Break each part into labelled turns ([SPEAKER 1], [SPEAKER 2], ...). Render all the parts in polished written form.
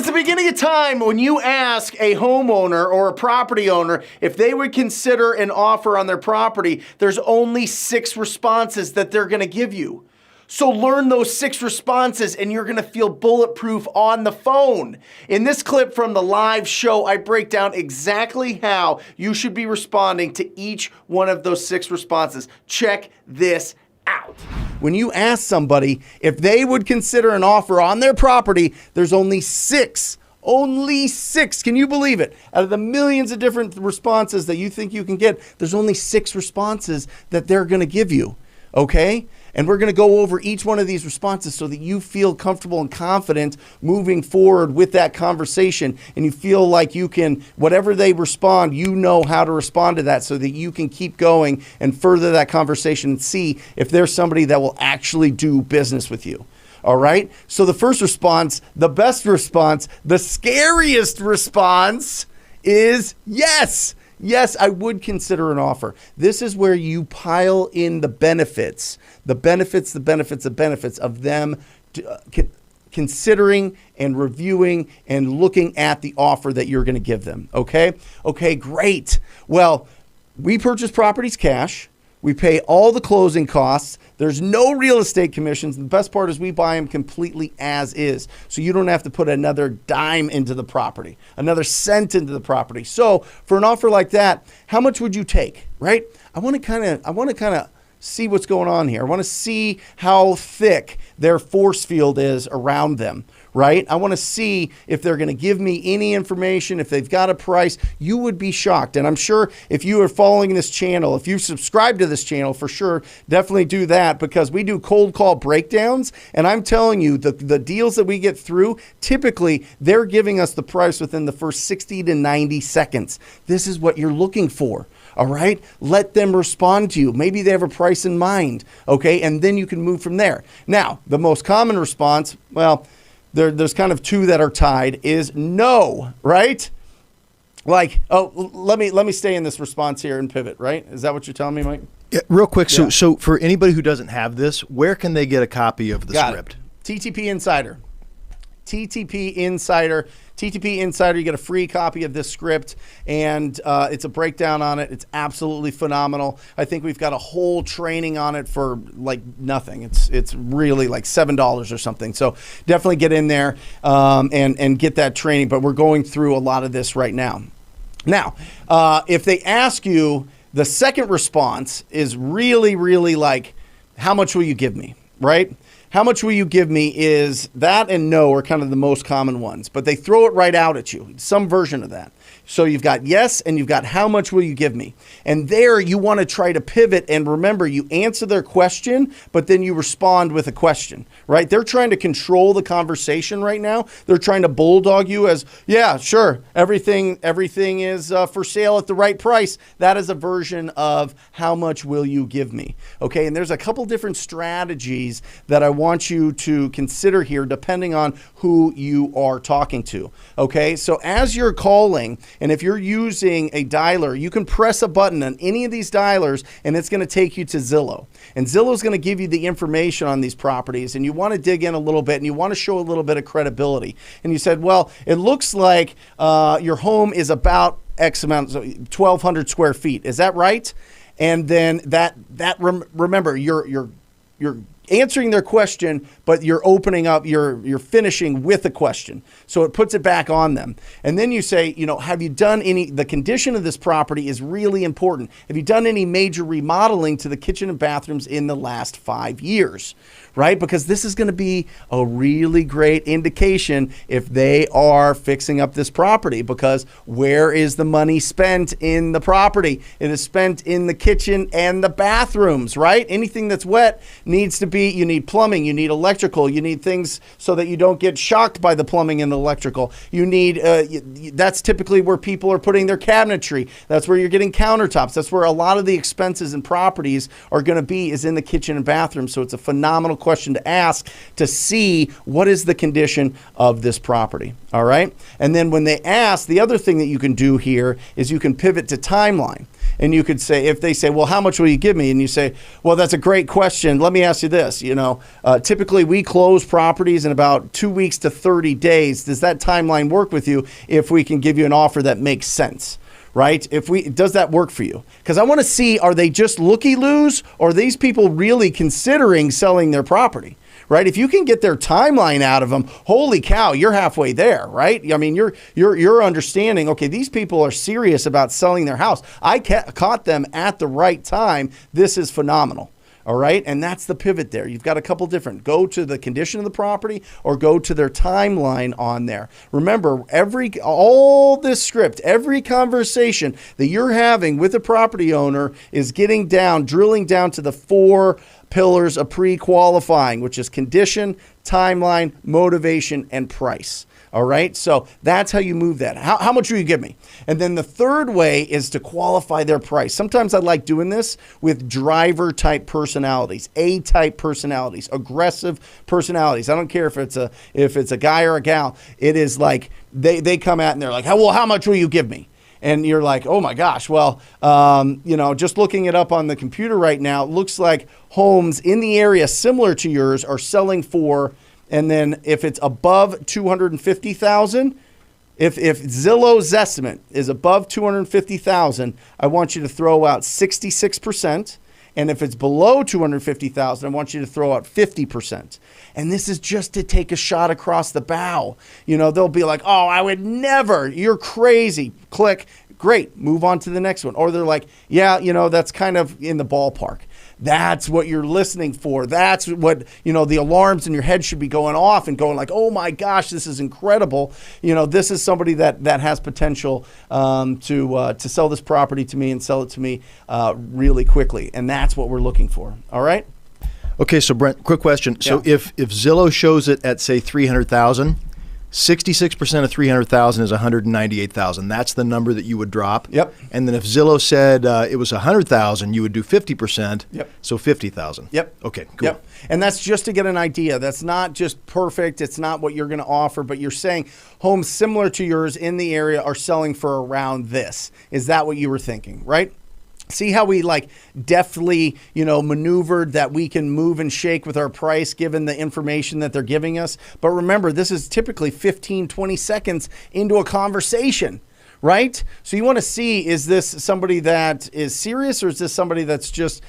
[SPEAKER 1] the beginning of time when you ask a homeowner or a property owner if they would consider an offer on their property, there's only 6 responses that they're going to give you. So learn those 6 responses and you're going to feel bulletproof on the phone. In this clip from the live show, I break down exactly how you should be responding to each one of those 6 responses. Check this out. When you ask somebody if they would consider an offer on their property, there's only 6. Only 6. Can you believe it? Out of the millions of different responses that you think you can get, there's only 6 responses that they're going to give you. Okay? And we're going to go over each one of these responses so that you feel comfortable and confident moving forward with that conversation. And you feel like you can, whatever they respond, you know how to respond to that so that you can keep going and further that conversation and see if there's somebody that will actually do business with you. All right? So the first response, the best response, the scariest response is yes. Yes, I would consider an offer. This is where you pile in the benefits of them considering and reviewing and looking at the offer that you're going to give them. Okay? Okay, great. Well, we purchase properties cash. We pay all the closing costs. There's no real estate commissions. The best part is we buy them completely as is. So you don't have to put another dime into the property, another cent into the property. So for an offer like that, how much would you take, right? I want to kind of see what's going on here. I want to see how thick their force field is around them, right? I want to see if they're going to give me any information, if they've got a price. You would be shocked. And I'm sure if you are following this channel, if you subscribe to this channel, for sure, definitely do that because we do cold call breakdowns. And I'm telling you, the deals that we get through, typically they're giving us the price within the first 60 to 90 seconds. This is what you're looking for. All right, let them respond to you. Maybe they have a price in mind, okay? And then you can move from there. Now, the most common response, well, there's kind of 2 that are tied, is no, right? Like, oh, let me stay in this response here and pivot, right? Is that what you're telling me, Mike?
[SPEAKER 2] Yeah, real quick.
[SPEAKER 1] Yeah.
[SPEAKER 2] So for anybody who doesn't have this, where can they get a copy of the script?
[SPEAKER 1] TTP Insider. TTP Insider. TTP Insider, you get a free copy of this script, and it's a breakdown on it. It's absolutely phenomenal. I think we've got a whole training on it for like nothing. It's really like $7 or something. So definitely get in there and get that training. But we're going through a lot of this right now. Now, if they ask you, the second response is really, really like, how much will you give me, right? How much will you give me is that and no are kind of the most common ones, but they throw it right out at you, some version of that. So you've got yes and you've got how much will you give me? And there you want to try to pivot and remember you answer their question, but then you respond with a question, right? They're trying to control the conversation right now. They're trying to bulldog you as, yeah, sure, everything is for sale at the right price. That is a version of how much will you give me? Okay, and there's a couple different strategies that I want you to consider here depending on who you are talking to. Okay, so as you're calling, and if you're using a dialer, you can press a button on any of these dialers and it's going to take you to Zillow. And Zillow is going to give you the information on these properties and you want to dig in a little bit and you want to show a little bit of credibility. And you said, well, it looks like your home is about X amount, so 1,200 square feet. Is that right? And then remember, you're answering their question, but you're opening up, you're finishing with a question. So it puts it back on them. And then you say, have you done the condition of this property is really important. Have you done any major remodeling to the kitchen and bathrooms in the last 5 years? Right? Because this is going to be a really great indication if they are fixing up this property, because where is the money spent in the property? It is spent in the kitchen and the bathrooms, right? Anything that's wet needs to be, you need plumbing, you need electrical, you need things so that you don't get shocked by the plumbing and the electrical. You need, that's typically where people are putting their cabinetry. That's where you're getting countertops. That's where a lot of the expenses and properties are going to be, is in the kitchen and bathroom. So it's a phenomenal question to ask to see what is the condition of this property. All right. And then when they ask, the other thing that you can do here is you can pivot to timeline. And you could say, if they say, well, how much will you give me? And you say, well, that's a great question. Let me ask you this. Typically we close properties in about 2 weeks to 30 days. Does that timeline work with you if we can give you an offer that makes sense? Right? Does that work for you? Because I want to see, are they just looky-loos, or are these people really considering selling their property? Right? If you can get their timeline out of them, holy cow, you're halfway there, right? I mean, you're understanding, okay, these people are serious about selling their house. I caught them at the right time. This is phenomenal. All right. And that's the pivot there. You've got a couple different, go to the condition of the property or go to their timeline on there. Remember, all this script, every conversation that you're having with a property owner is drilling down to the 4 pillars of pre-qualifying, which is condition, timeline, motivation, and price. All right. So that's how you move that. How much will you give me? And then the third way is to qualify their price. Sometimes I like doing this with driver type personalities, A-type personalities, aggressive personalities. I don't care if it's a guy or a gal. It is like they come out and they're like, well, how much will you give me? And you're like, oh my gosh, well, just looking it up on the computer right now, it looks like homes in the area similar to yours are selling for, and then if it's above 250,000, if Zillow's estimate is above 250,000, I want you to throw out 66%. And if it's below 250,000, I want you to throw out 50%. And this is just to take a shot across the bow. They'll be like, oh, I would never. You're crazy. Click. Great. Move on to the next one. Or they're like, yeah, that's kind of in the ballpark. That's what you're listening for. That's what, the alarms in your head should be going off and going like, oh my gosh, this is incredible. This is somebody that has potential to sell this property to me and sell it to me really quickly. And that's what we're looking for. All right.
[SPEAKER 2] Okay. So Brent, quick question.
[SPEAKER 1] Yeah.
[SPEAKER 2] So if Zillow shows it at say 300,000, 66% of 300,000 is 198,000. That's the number that you would drop.
[SPEAKER 1] Yep.
[SPEAKER 2] And then if Zillow said it was 100,000, you would do 50%.
[SPEAKER 1] Yep.
[SPEAKER 2] So 50,000.
[SPEAKER 1] Yep.
[SPEAKER 2] Okay, cool.
[SPEAKER 1] Yep. And that's just to get an idea. That's not just perfect. It's not what you're going to offer, but you're saying homes similar to yours in the area are selling for around this. Is that what you were thinking, right? See how we deftly, maneuvered that we can move and shake with our price given the information that they're giving us. But remember, this is typically 15, 20 seconds into a conversation, right? So you want to see, is this somebody that is serious, or is this somebody that's just,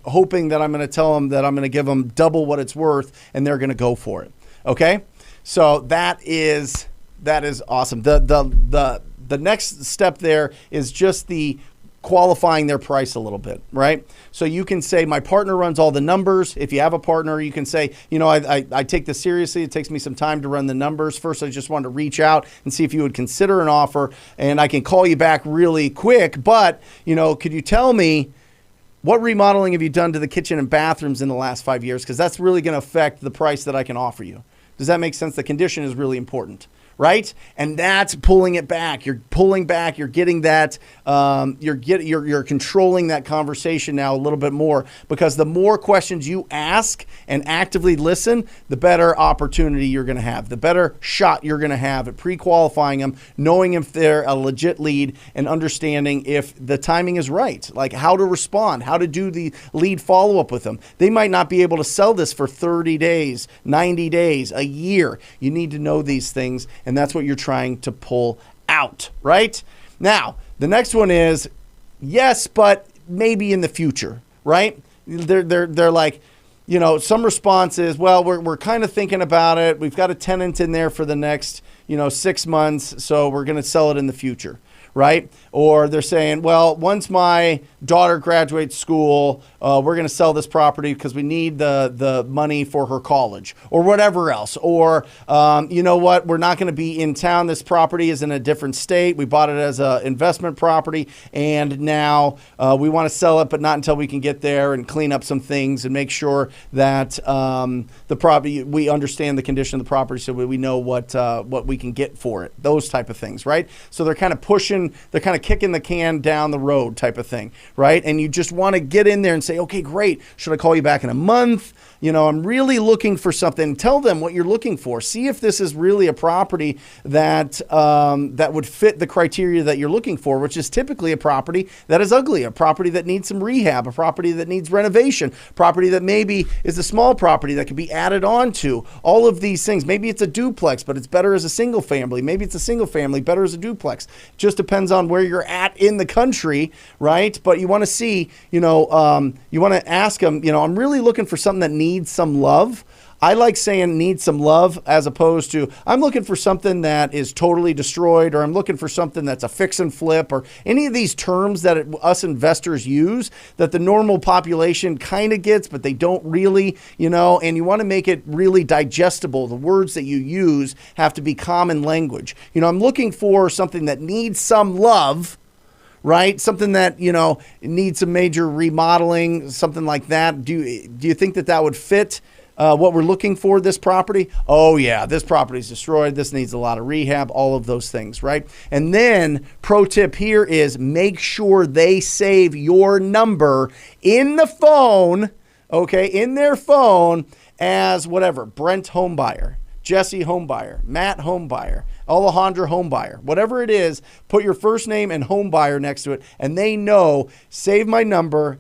[SPEAKER 1] hoping that I'm going to tell them that I'm going to give them double what it's worth and they're going to go for it. Okay. So that is awesome. The next step there is just the qualifying their price a little bit, right? So you can say, my partner runs all the numbers. If you have a partner, you can say, I take this seriously. It takes me some time to run the numbers. First, I just wanted to reach out and see if you would consider an offer, and I can call you back really quick. But, could you tell me what remodeling have you done to the kitchen and bathrooms in the last 5 years? Because that's really going to affect the price that I can offer you. Does that make sense? The condition is really important. Right? And that's pulling it back. You're pulling back. You're getting that. You're controlling that conversation now a little bit more, because the more questions you ask and actively listen, the better opportunity you're going to have, the better shot you're going to have at pre-qualifying them, knowing if they're a legit lead and understanding if the timing is right, like how to respond, how to do the lead follow-up with them. They might not be able to sell this for 30 days, 90 days, a year. You need to know these things. And that's what you're trying to pull out, right? Now, the next one is, yes, but maybe in the future, right? They're like, some response is, well, we're kind of thinking about it. We've got a tenant in there for the next, 6 months, so we're going to sell it in the future, right? Or they're saying, well, once my daughter graduates school, we're going to sell this property because we need the money for her college or whatever else. Or, you know what, we're not going to be in town. This property is in a different state. We bought it as an investment property, and now we want to sell it, but not until we can get there and clean up some things and make sure that the property, we understand the condition of the property so we know what we can get for it. Those type of things, right? So they're kind of kicking the can down the road type of thing, right? And you just want to get in there and say, okay, great. Should I call you back in a month? I'm really looking for something. Tell them what you're looking for. See if this is really a property that that would fit the criteria that you're looking for, which is typically a property that is ugly, a property that needs some rehab, a property that needs renovation, property that maybe is a small property that could be added on to. All of these things. Maybe it's a duplex, but it's better as a single family. Maybe it's a single family, better as a duplex. Just depends on where you're at in the country, right? But you want to see, you want to ask them, I'm really looking for something that needs some love. I like saying needs some love as opposed to I'm looking for something that is totally destroyed, or I'm looking for something that's a fix and flip, or any of these terms that us investors use that the normal population kind of gets, but they don't really, and you want to make it really digestible. The words that you use have to be common language. I'm looking for something that needs some love, right? Something that, needs some major remodeling, something like that. Do you think that would fit what we're looking for, this property? Oh yeah, this property is destroyed. This needs a lot of rehab, all of those things, right? And then pro tip here is make sure they save your number in the phone, okay, in their phone as whatever, Brent Homebuyer, Jesse Homebuyer, Matt Homebuyer, Alejandra Homebuyer, whatever it is, put your first name and Homebuyer next to it, and they know, save my number.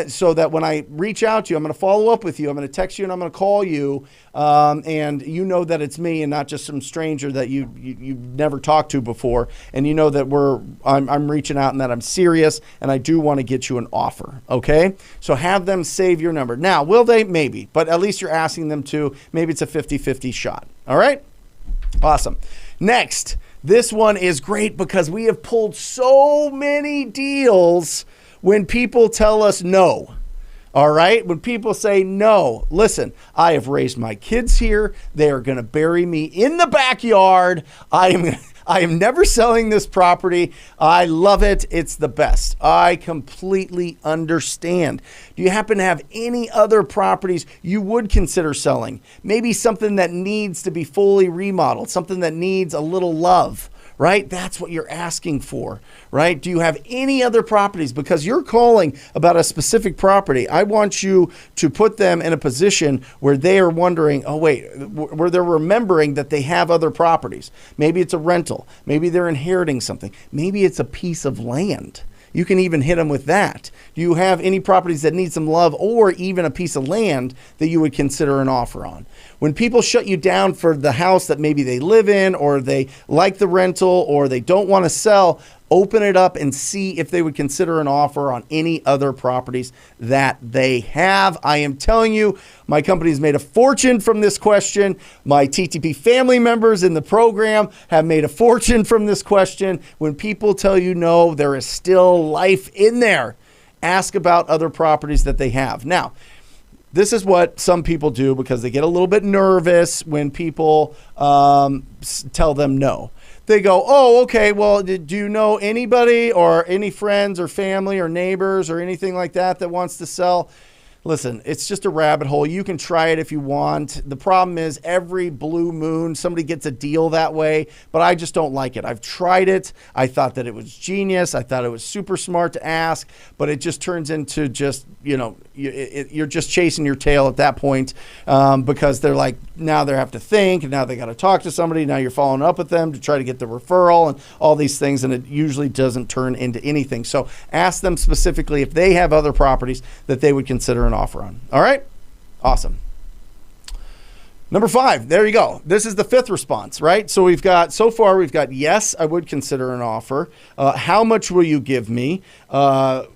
[SPEAKER 1] So that when I reach out to you, I'm going to follow up with you. I'm going to text you and I'm going to call you. And you know that it's me and not just some stranger that you've never talked to before. And you know that I'm reaching out and that I'm serious and I do want to get you an offer. Okay. So have them save your number. Now, will they? Maybe, but at least you're asking them to. Maybe it's a 50-50 shot. All right. Awesome. Next, this one is great because we have pulled so many deals when people tell us no. All right? When people say no, listen, I have raised my kids here. They are going to bury me in the backyard. I am never selling this property. I love it. It's the best. I completely understand. Do you happen to have any other properties you would consider selling? Maybe something that needs to be fully remodeled, something that needs a little love. Right? That's what you're asking for, right? Do you have any other properties? Because you're calling about a specific property. I want you to put them in a position where they are wondering, where they're remembering that they have other properties. Maybe it's a rental. Maybe they're inheriting something. Maybe it's a piece of land. You can even hit them with that. Do you have any properties that need some love or even a piece of land that you would consider an offer on? When people shut you down for the house that maybe they live in or they like the rental or they don't want to sell, open it up and see if they would consider an offer on any other properties that they have. I am telling you, my company's made a fortune from this question. My TTP family members in the program have made a fortune from this question. When people tell you no, there is still life in there. Ask about other properties that they have. Now, this is what some people do because they get a little bit nervous when people tell them no. They go, oh, okay, well, do you know anybody or any friends or family or neighbors or anything like that wants to sell? Listen, it's just a rabbit hole. You can try it if you want. The problem is every blue moon, somebody gets a deal that way, but I just don't like it. I've tried it. I thought that it was genius. I thought it was super smart to ask, but it just turns into just, you're just chasing your tail at that point because they're like, now they have to think, and now they got to talk to somebody. Now you're following up with them to try to get the referral and all these things, and it usually doesn't turn into anything. So ask them specifically if they have other properties that they would consider an offer on. All right? Awesome. Number 5, there you go. This is the 5th response, right? So so far we've got, yes, I would consider an offer. How much will you give me?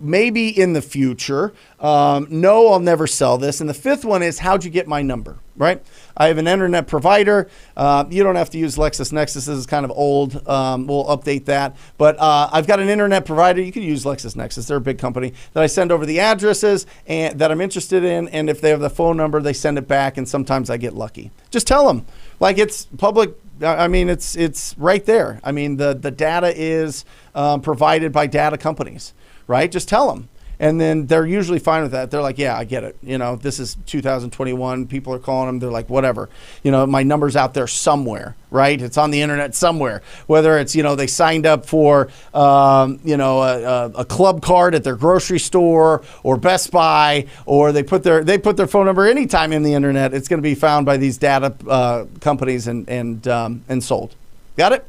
[SPEAKER 1] Maybe in the future. No, I'll never sell this. And the 5th one is, how'd you get my number, right? I have an internet provider. You don't have to use LexisNexis. This is kind of old. We'll update that. But I've got an internet provider. You could use LexisNexis. They're a big company that I send over the addresses and that I'm interested in. And if they have the phone number, they send it back. And sometimes I get lucky. Just tell them. Like, it's public. I mean, it's right there. I mean, the data is provided by data companies, right? Just tell them. And then they're usually fine with that. They're like, yeah, I get it. You know, this is 2021. People are calling them. They're like, whatever. You know, my number's out there somewhere, right? It's on the internet somewhere. Whether it's, you know, they signed up for, you know, a club card at their grocery store or Best Buy, or they put their phone number anytime in the internet. It's going to be found by these data companies and sold. Got it?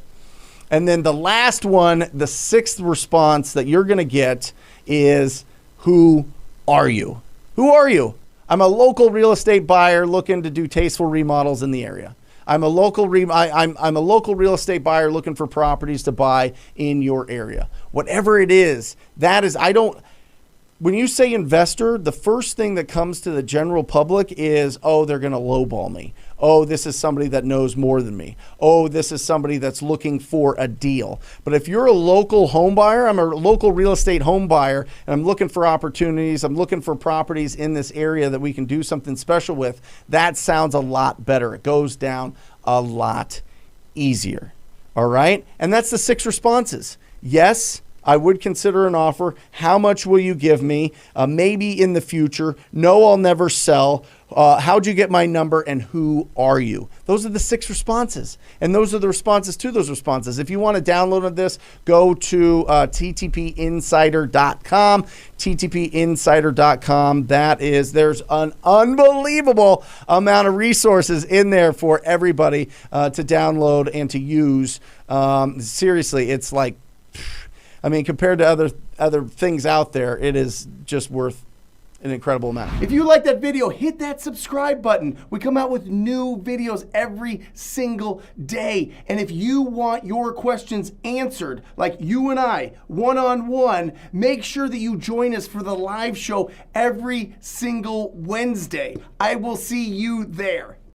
[SPEAKER 1] And then the last one, the sixth response that you're going to get is, who are you? Who are you? I'm a local real estate buyer looking to do tasteful remodels in the area. I'm a local I'm a local real estate buyer looking for properties to buy in your area. Whatever it is, that is, when you say investor, the first thing that comes to the general public is, oh, they're going to lowball me. Oh, this is somebody that knows more than me. Oh, this is somebody that's looking for a deal. But if you're a local home buyer, I'm a local real estate home buyer, and I'm looking for opportunities, I'm looking for properties in this area that we can do something special with, that sounds a lot better. It goes down a lot easier. All right? And that's the 6 responses. Yes, I would consider an offer. How much will you give me? Maybe in the future. No, I'll never sell. How'd you get my number, and who are you? Those are the 6 responses. And those are the responses to those responses. If you want to download this, go to ttpinsider.com. ttpinsider.com. There's an unbelievable amount of resources in there for everybody to download and to use. Seriously, it's like, I mean, compared to other things out there, it is just worth an incredible amount. If you like that video, hit that subscribe button. We come out with new videos every single day. And if you want your questions answered, like you and I, one-on-one, make sure that you join us for the live show every single Wednesday. I will see you there.